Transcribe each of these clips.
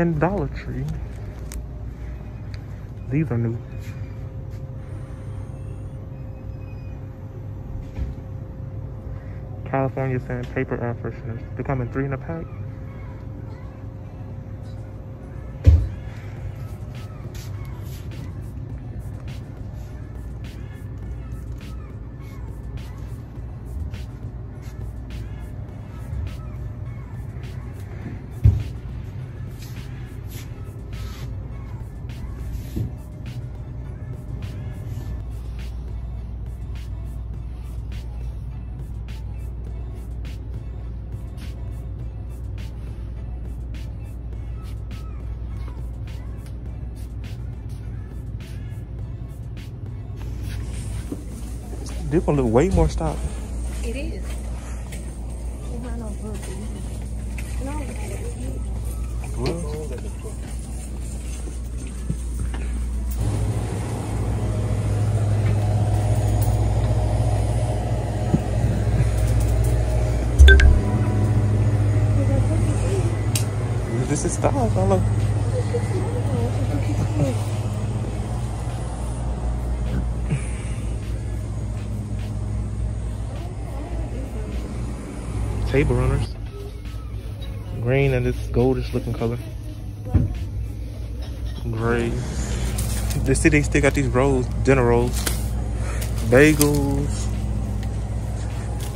And Dollar Tree. These are new. California Sandpaper air fresheners. They come in 3 in a pack. This one look way more stock. It is. This is stock. I look. Table runners. Green and this goldish looking color. Gray. They see they still got these rolls, dinner rolls. Bagels.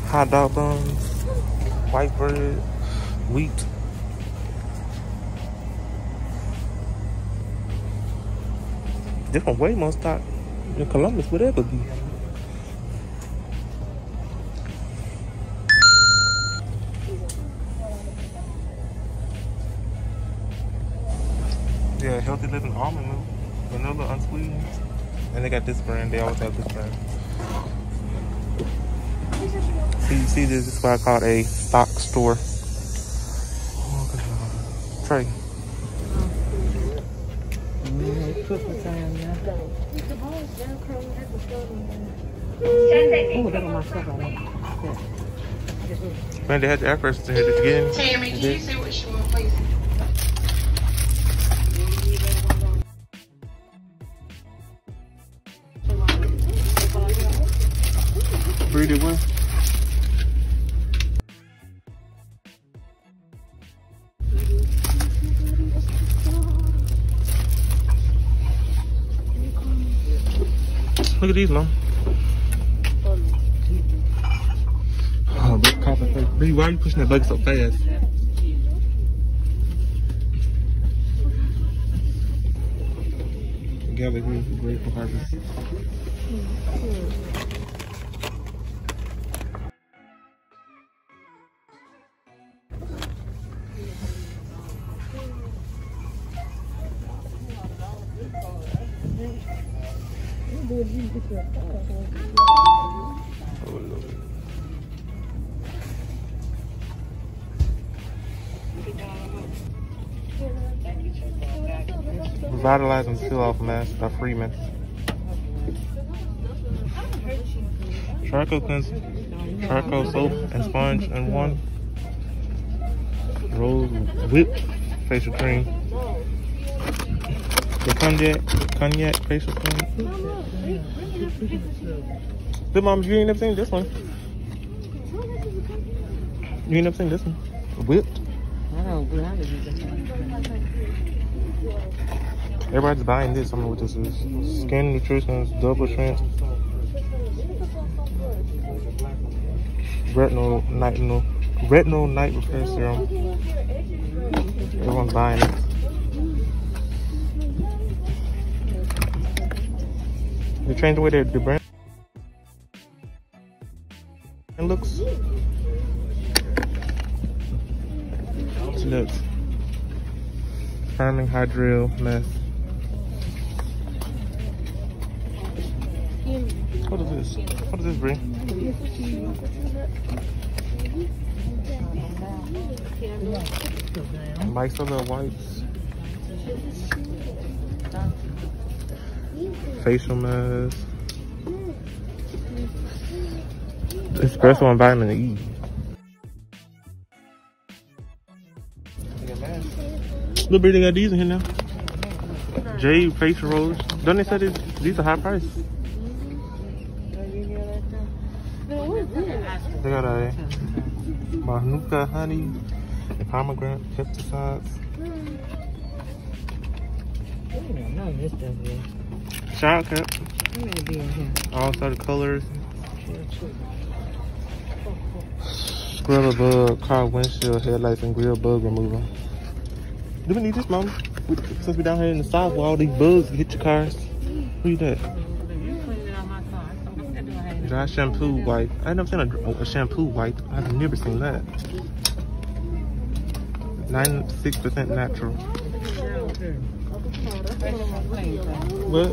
Hot dog buns. White bread. Wheat. Different way more stock in Columbus, whatever be. Yeah, healthy living almond milk, vanilla unsweetened, and they got this brand. They always have this brand. See, this is what I call a stock store. Trey. Oh, that on my stuff. Man, they had the actors in here to get in. Tammy, can you see what you want, please? Breeded one. Look at these, Mom. Oh, big copper face. Bree, why are you pushing that buggy so fast? Gather green, grateful harvest. Revitalize and seal off mask by Freeman. Charcoal cleanser, charcoal soap and sponge in one. Rose whipped facial cream. The cognac facial cream. Good, Mom, you ain't never seen this one. You ain't never seen this one. Whipped. Everybody's buying this. I don't know what this is. Skin Nutrition's Double Strength Retinol Night Repair Serum. Everyone's buying it. They changed the way the brand looks. Look. Firming hydril mess. What is this? What does this bring? Micellar wipes. Facial mask. Espresso and vitamin E. Little bit, they got these in here now. Jade facial rollers. Don't they say these are high price? They got a Manuka honey, pomegranate pesticides. Shower cap. All sorts of colors. Scrubber bug, car windshield, headlights, and grill bug remover. Do we need this, Mama? Since we're down here in the south where all these bugs hit your cars. Who you that? Dry shampoo wipe. I ain't never seen a shampoo wipe. I've never seen that. 96% natural. What?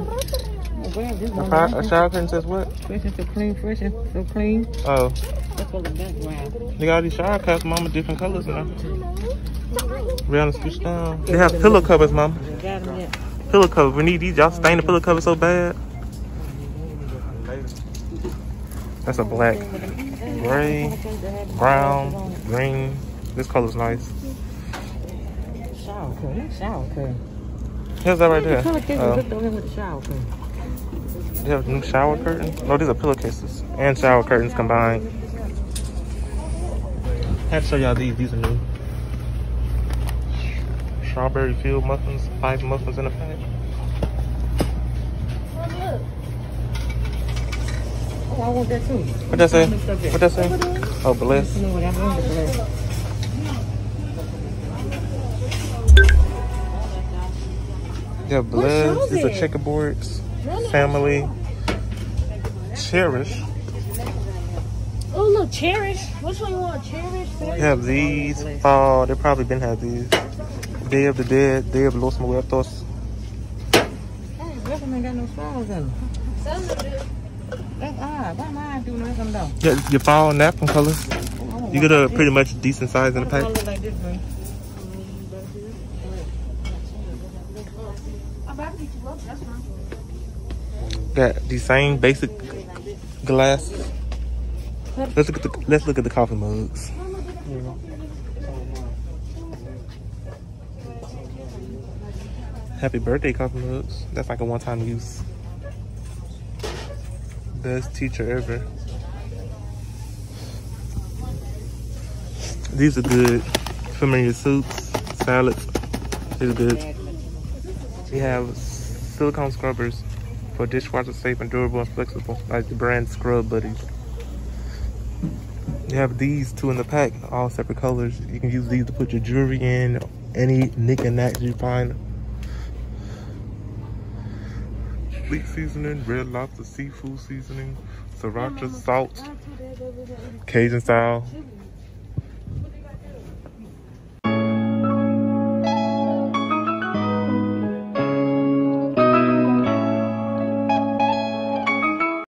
A shower curtain says what? Fresh and so clean, fresh and so clean. Oh. That's what the background. They got all these shower caps, Mama, different colors now. Real and switch down. They have pillow covers, Mama. Pillow covers. We need these. Y'all stain the pillow cover so bad. That's a black, gray, brown, green. This color's nice. Shower curtain. Shower curtain. Here's that right there. You You have new shower curtains? No, these are pillowcases and shower curtains combined. I have to show y'all these. These are new. Strawberry filled muffins. 5 muffins in a pack. Oh, I want that too. What that say? What that say? Oh, bless. You know what I want to bless. Yeah, bless. These are checkerboards. Family. Cherish. Oh, look, Cherish. Which one you want? Cherish? They have these. Oh, they probably been have these. Day of the Dead. Day of Los Muertos. Hey, Griffin ain't got no straws in them. Some of them. That's odd. Why am I doing this though? Yeah, your fall napkin colors. You get a pretty much decent size in the pack. Look like this one. Got the same basic glasses. Let's look at the coffee mugs. Happy birthday coffee mugs. That's like a one-time use. Best teacher ever. These are good. Familiar soups, salads. These are good. We have silicone scrubbers for dishwasher safe and durable and flexible, like the brand Scrub Buddies. You have these two in the pack, all separate colors. You can use these to put your jewelry in, any knick-and-knacks you find. Fleet seasoning, red lobster seafood seasoning, sriracha salt, Cajun style,